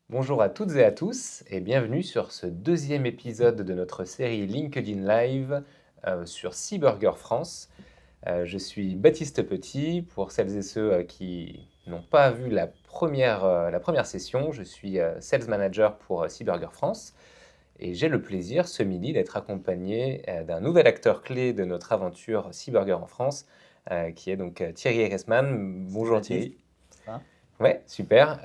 Bonjour à toutes et à tous et bienvenue sur ce deuxième épisode de notre série LinkedIn Live sur Seaburger France. Je suis Baptiste Petit. Pour celles et ceux qui n'ont pas vu la première session, je suis Sales Manager pour Seaburger France et j'ai le plaisir ce midi d'être accompagné d'un nouvel acteur clé de notre aventure Seaburger en France, qui est donc Thierry Eresman. Salut Bonjour Baptiste, Thierry. ça va? Ouais, super.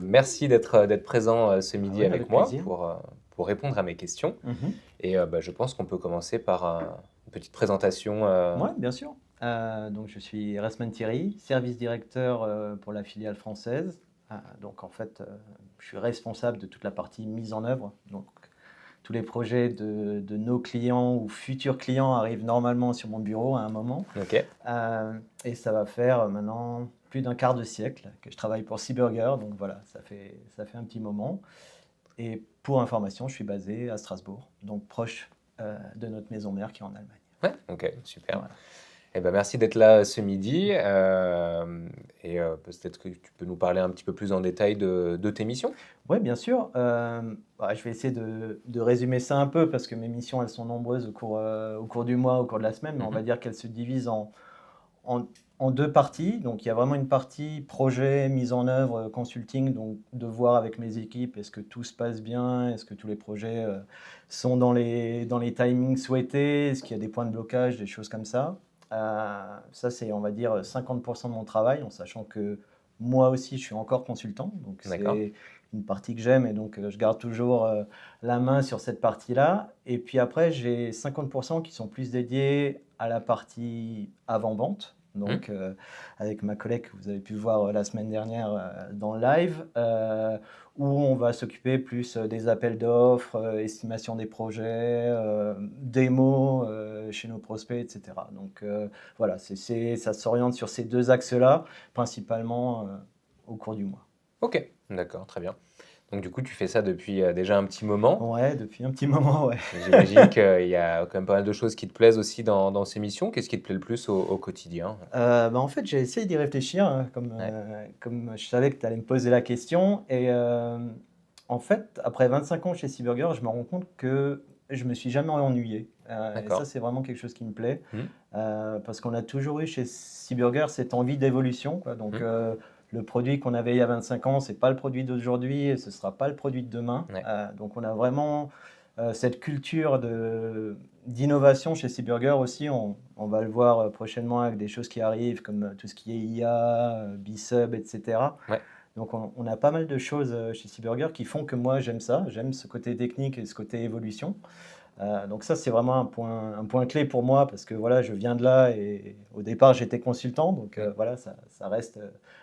Merci d'être présent ce Ah midi ouais, avec avec moi plaisir. pour répondre à mes questions. Mhm. Et je pense qu'on peut commencer par une petite présentation. Ouais, bien sûr. Donc je suis Resman Thierry, service directeur pour la filiale française. Donc en fait, je suis responsable de toute la partie mise en œuvre. Donc tous les projets de nos clients ou futurs clients arrivent normalement sur mon bureau à un moment. Ok, Et ça va faire maintenant plus d'un quart de siècle que je travaille pour Seaburger. Donc voilà, ça fait un petit moment. Et pour information, je suis basé à Strasbourg, donc proche de notre maison mère qui est en Allemagne. ouais, ok, super. Voilà. Eh ben, merci d'être là ce midi. Et peut-être que tu peux nous parler un petit peu plus en détail de tes missions. Oui, bien sûr. Je vais essayer de résumer ça un peu parce que mes missions, elles sont nombreuses au cours du mois, au cours de la semaine, mais on va Mhm. dire qu'elles se divisent en, en deux parties. Donc, il y a vraiment une partie projet, mise en œuvre, consulting, donc de voir avec mes équipes est-ce que tout se passe bien, est-ce que tous les projets sont dans les timings souhaités, est-ce qu'il y a des points de blocage, des choses comme ça. Ça, c'est, on va dire, 50% de mon travail, en sachant que moi aussi, je suis encore consultant. Donc, D'accord. c'est une partie que j'aime et donc je garde toujours la main sur cette partie-là. Et puis après, j'ai 50% qui sont plus dédiés à la partie avant-vente. Mhm. Donc, avec ma collègue que vous avez pu voir la semaine dernière dans le live, où on va s'occuper plus des appels d'offres, estimation des projets, démos chez nos prospects, etc. Donc, voilà, ça s'oriente sur ces deux axes-là, principalement au cours du mois. Ok, d'accord, très bien. Donc du coup, tu fais ça depuis déjà un petit moment. Ouais, depuis un petit moment, ouais. J'imagine qu'il y a quand même pas mal de choses qui te plaisent aussi dans ces missions. Qu'est-ce qui te plaît le plus au quotidien? En fait, j'ai essayé d'y réfléchir, hein, Ouais. comme je savais que tu allais me poser la question et en fait, après 25 ans chez Seaburger, je me rends compte que je me suis jamais ennuyé, et ça, D'accord. c'est vraiment quelque chose qui me plaît, Mhm. parce qu'on a toujours eu chez Seaburger cette envie d'évolution, quoi. Donc Mhm. le produit qu'on avait il y a 25 ans, c'est pas le produit d'aujourd'hui et ce sera pas le produit de demain. Ouais. Donc on a vraiment cette culture d'innovation chez Seaburger aussi. On va le voir prochainement avec des choses qui arrivent comme tout ce qui est IA, B-Sub, etc. Ouais. Donc on a pas mal de choses chez Seaburger qui font que moi j'aime ça, j'aime ce côté technique et ce côté évolution. Donc ça c'est vraiment un point clé pour moi parce que voilà, je viens de là et au départ j'étais consultant, donc Mhm. voilà, ça reste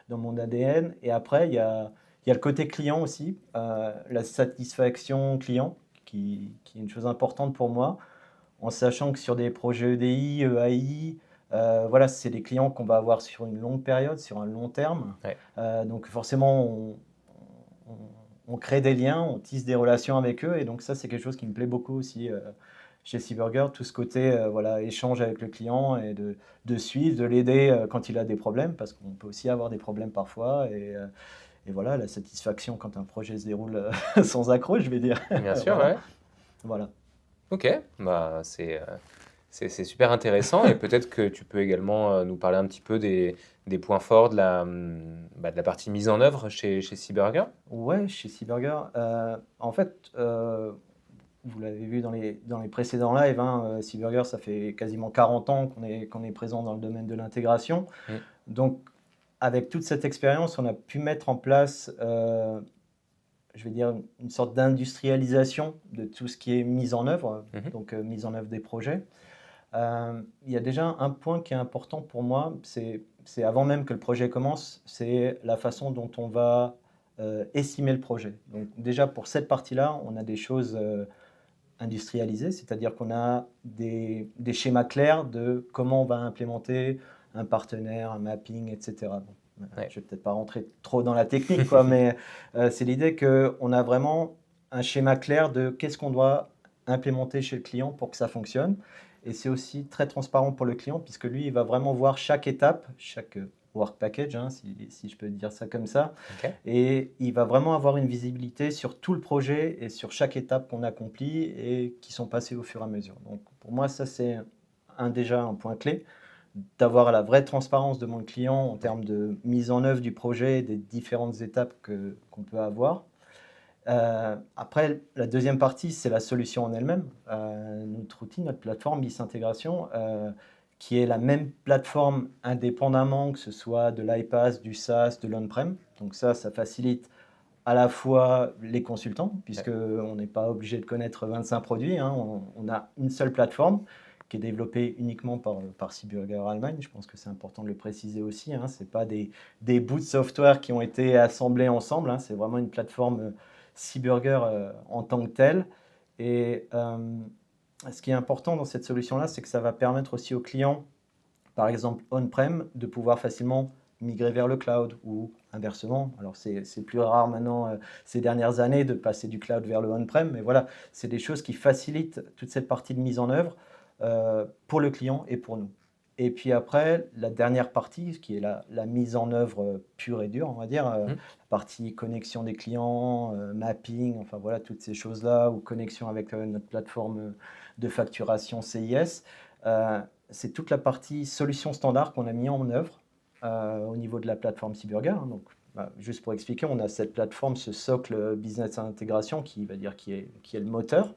dans mon ADN. Et après il y a le côté client aussi, la satisfaction client qui est une chose importante pour moi, en sachant que sur des projets EDI, EAI, voilà, c'est des clients qu'on va avoir sur une longue période, sur un long terme. Ouais. Donc forcément, on- on crée des liens, on tisse des relations avec eux. Et donc ça, c'est quelque chose qui me plaît beaucoup aussi chez Seaburger, tout ce côté voilà, échange avec le client et de suivre, de l'aider quand il a des problèmes, parce qu'on peut aussi avoir des problèmes parfois. Et voilà, la satisfaction quand un projet se déroule sans accroc, je vais dire. Bien sûr, Voilà, ouais. voilà. Ok, bah, c'est super intéressant et peut-être que tu peux également nous parler un petit peu des points forts de la partie mise en œuvre chez Seaburger. Ouais, chez Seaburger, en fait, vous l'avez vu dans les précédents lives, hein, Seaburger, ça fait quasiment 40 ans qu'on est présent dans le domaine de l'intégration. Mm. Donc, avec toute cette expérience, on a pu mettre en place, je vais dire, une sorte d'industrialisation de tout ce qui est mise en œuvre, Mhm. donc mise en œuvre des projets. Il y a déjà un point qui est important pour moi, c'est avant même que le projet commence, c'est la façon dont on va estimer le projet. Donc déjà pour cette partie-là, on a des choses industrialisées, c'est-à-dire qu'on a des schémas clairs de comment on va implémenter un partenaire, un mapping, etc. Bon, Ouais. je ne vais peut-être pas rentrer trop dans la technique, quoi, mais c'est l'idée qu'on a vraiment un schéma clair de qu'est-ce qu'on doit implémenter chez le client pour que ça fonctionne. Et c'est aussi très transparent pour le client, puisque lui, il va vraiment voir chaque étape, chaque work package, hein, si je peux dire ça comme ça. Ok. Et il va vraiment avoir une visibilité sur tout le projet et sur chaque étape qu'on accomplit et qui sont passées au fur et à mesure. Donc pour moi, ça c'est déjà un point clé, d'avoir la vraie transparence de mon client en Ouais. termes de mise en œuvre du projet, des différentes étapes qu'on peut avoir. Après, la deuxième partie, c'est la solution en elle-même. Notre outil, notre plateforme BIS Intégration, qui est la même plateforme indépendamment, que ce soit de l'iPaaS, du SaaS, de l'on-prem. Donc ça facilite à la fois les consultants, Ouais. puisqu'on n'est pas obligé de connaître 25 produits, hein. On a une seule plateforme qui est développée uniquement par Seaburger Allemagne. Je pense que c'est important de le préciser aussi, hein. Ce n'est pas des bouts de software qui ont été assemblés ensemble, hein. C'est vraiment une plateforme Seaburger en tant que telle. Et ce qui est important dans cette solution-là, c'est que ça va permettre aussi aux clients, par exemple on-prem, de pouvoir facilement migrer vers le cloud ou inversement. Alors c'est plus rare maintenant ces dernières années de passer du cloud vers le on-prem, mais voilà, c'est des choses qui facilitent toute cette partie de mise en œuvre pour le client et pour nous. Et puis après, la dernière partie, qui est la mise en œuvre pure et dure, on va dire, la partie connexion des clients, mapping, enfin voilà, toutes ces choses-là, ou connexion avec notre plateforme de facturation CIS. C'est toute la partie solution standard qu'on a mis en œuvre au niveau de la plateforme Seaburger, hein. Donc, juste pour expliquer, on a cette plateforme, ce socle business intégration qui est le moteur,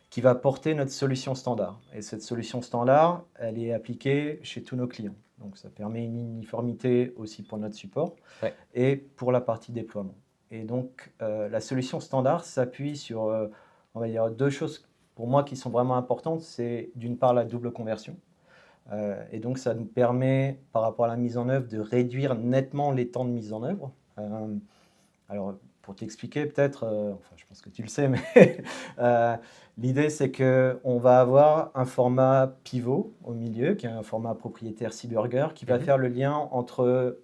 qui va porter notre solution standard. Et cette solution standard, elle est appliquée chez tous nos clients. Donc ça permet une uniformité aussi pour notre support Ouais. et pour la partie déploiement. Et donc la solution standard s'appuie sur, on va dire, deux choses pour moi qui sont vraiment importantes. C'est d'une part la double conversion. Et donc ça nous permet, par rapport à la mise en œuvre, de réduire nettement les temps de mise en œuvre. Alors, pour t'expliquer peut-être, enfin je pense que tu le sais, mais l'idée c'est qu'on va avoir un format pivot au milieu, qui est un format propriétaire Seaburger, qui va faire le lien entre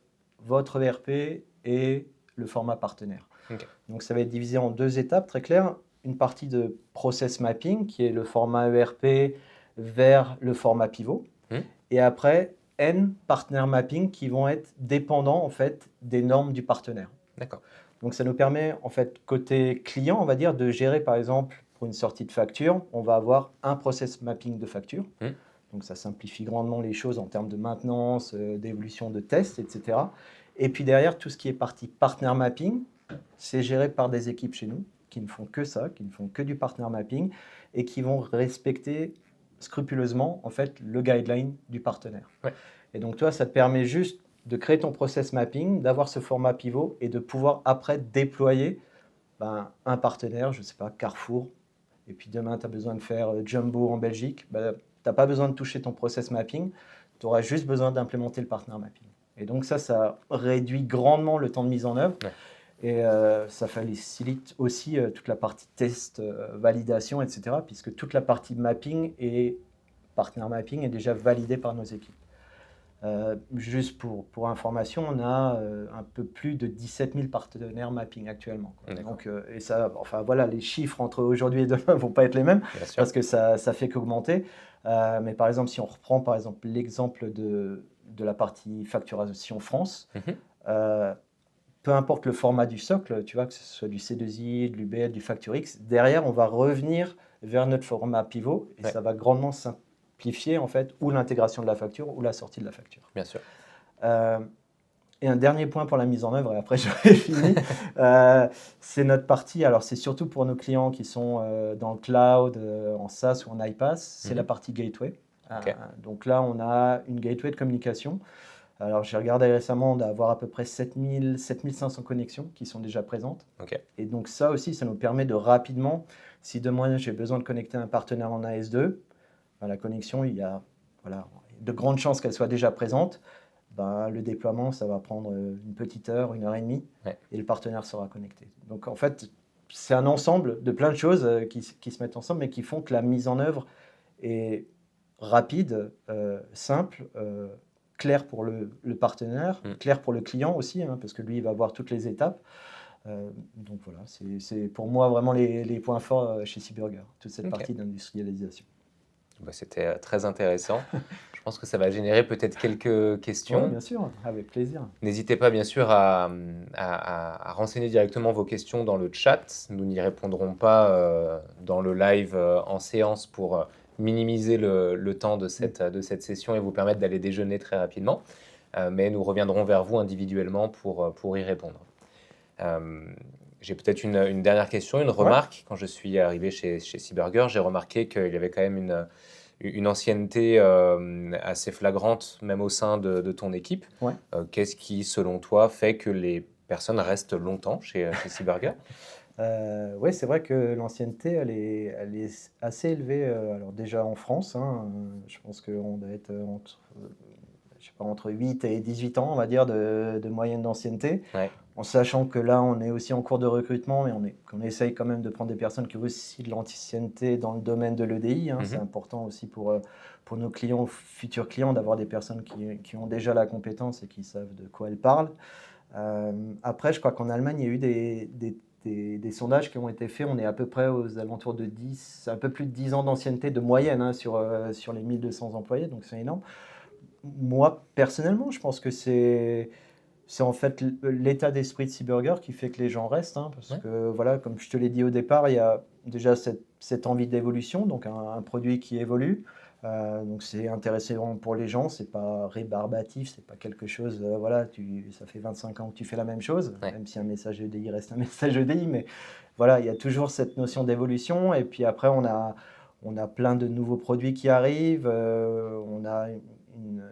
votre ERP et le format partenaire. Ok. Donc ça va être divisé en deux étapes très claires. Une partie de process mapping, qui est le format ERP vers le format pivot. Et après, N partner mapping, qui vont être dépendants en fait des normes du partenaire. D'accord. Donc ça nous permet, en fait, côté client, on va dire, de gérer, par exemple, pour une sortie de facture, on va avoir un process mapping de facture. Donc ça simplifie grandement les choses en termes de maintenance, d'évolution de tests, etc. Et puis derrière, tout ce qui est partie partner mapping, c'est géré par des équipes chez nous qui ne font que ça, qui ne font que du partner mapping et qui vont respecter scrupuleusement, en fait, le guideline du partenaire. Ouais. Et donc toi, ça te permet juste de créer ton process mapping, d'avoir ce format pivot et de pouvoir après déployer un partenaire, je ne sais pas, Carrefour, et puis demain tu as besoin de faire Jumbo en Belgique, tu n'as pas besoin de toucher ton process mapping, tu auras juste besoin d'implémenter le partner mapping. Et donc ça réduit grandement le temps de mise en œuvre. Ouais. Et ça facilite aussi toute la partie test, validation, etc. Puisque toute la partie mapping et partner mapping est déjà validée par nos équipes. Juste pour information, on a un peu plus de 17 000 partenaires mapping actuellement, quoi. Donc, et ça, enfin voilà, les chiffres entre aujourd'hui et demain ne vont pas être les mêmes parce que ça fait qu'augmenter. Mais par exemple, si on reprend par exemple l'exemple de la partie facturation France, peu importe le format du socle, tu vois, que ce soit du C2I, de l'UBL, du FactureX, derrière, on va revenir vers notre format pivot et ça va grandement simplifier en fait ou l'intégration de la facture ou la sortie de la facture. Bien sûr. Et un dernier point pour la mise en œuvre, et après j'aurai fini, c'est notre partie, alors c'est surtout pour nos clients qui sont dans le cloud, en SaaS ou en iPaaS, c'est la partie gateway. Donc là, on a une gateway de communication. Alors, j'ai regardé récemment, on doit avoir à peu près 7500 connexions qui sont déjà présentes. Et donc, ça aussi, ça nous permet de rapidement, si demain j'ai besoin de connecter un partenaire en AS2, la connexion, il y a de grandes chances qu'elle soit déjà présente. Le déploiement, ça va prendre une petite heure, 1h30, et le partenaire sera connecté. Donc, en fait, c'est un ensemble de plein de choses qui se mettent ensemble, mais qui font que la mise en œuvre est rapide, simple, clair pour le partenaire, clair pour le client aussi, hein, parce que lui, il va voir toutes les étapes. Donc voilà, c'est pour moi vraiment les points forts chez Seaburger, toute cette partie d'industrialisation. Bah, c'était très intéressant. Je pense que ça va générer peut-être quelques Oui, questions. bien sûr, avec plaisir. N'hésitez pas bien sûr à renseigner directement vos questions dans le chat. Nous n'y répondrons pas dans le live en séance pour minimiser le temps de cette session et vous permettre d'aller déjeuner très rapidement. Mais nous reviendrons vers vous individuellement pour y répondre. J'ai peut-être une dernière question, une remarque. Quand je suis arrivé chez Seaburger, j'ai remarqué qu'il y avait quand même une ancienneté assez flagrante, même au sein de ton équipe. Ouais. Qu'est-ce qui, selon toi, fait que les personnes restent longtemps chez Seaburger? Oui, c'est vrai que l'ancienneté, elle est assez élevée. Alors déjà en France, hein, je pense qu'on doit être je sais pas, entre 8 et 18 ans, on va dire, de moyenne d'ancienneté. Ouais. En sachant que là, on est aussi en cours de recrutement, mais qu'on essaye quand même de prendre des personnes qui ont aussi de l'ancienneté dans le domaine de l'EDI. Hein. C'est important aussi pour nos clients, futurs clients, d'avoir des personnes qui ont déjà la compétence et qui savent de quoi elles parlent. Après, je crois qu'en Allemagne, il y a eu des sondages qui ont été faits. On est à peu près aux alentours de 10, un peu plus de 10 ans d'ancienneté de moyenne, hein, sur les 1200 employés, donc c'est énorme. Moi, personnellement, je pense que c'est en fait l'état d'esprit de Seaburger qui fait que les gens restent, hein, parce que voilà, comme je te l'ai dit au départ, il y a déjà cette envie d'évolution, donc un produit qui évolue. Donc c'est intéressant pour les gens, c'est pas rébarbatif, c'est pas quelque chose, voilà, ça fait 25 ans que tu fais la même chose, même si un message EDI reste un message EDI, mais voilà, il y a toujours cette notion d'évolution. Et puis après, on a plein de nouveaux produits qui arrivent, on a une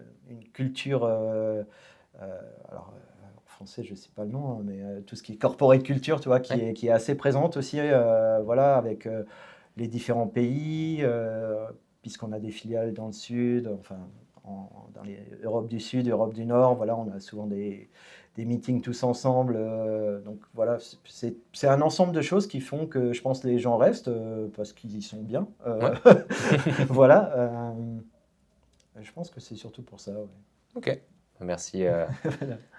culture, alors en français, je ne sais pas le nom, hein, mais tout ce qui est corporate culture, tu vois, qui est assez présente aussi, voilà, avec les différents pays, puisqu'on a des filiales dans le sud, enfin, dans les Europe du Sud, Europe du Nord, voilà, on a souvent des meetings tous ensemble. Donc voilà, c'est un ensemble de choses qui font que je pense les gens restent parce qu'ils y sont bien. Voilà. Je pense que c'est surtout pour ça. Ouais. Ok. Merci,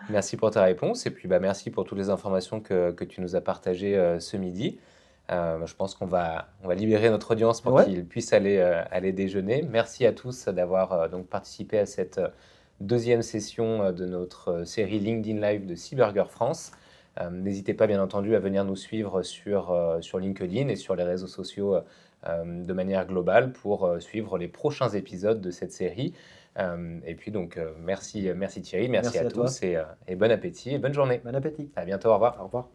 merci pour ta réponse et puis merci pour toutes les informations que tu nous as partagées ce midi. Je pense qu'on va libérer notre audience pour qu'ils puissent aller déjeuner. Merci à tous d'avoir donc participé à cette deuxième session de notre série LinkedIn Live de Seaburger France. N'hésitez pas bien entendu à venir nous suivre sur LinkedIn et sur les réseaux sociaux de manière globale pour suivre les prochains épisodes de cette série. Et puis donc merci Thierry, merci à tous et bon appétit et bonne journée. Bon appétit. À bientôt, au revoir. Au revoir.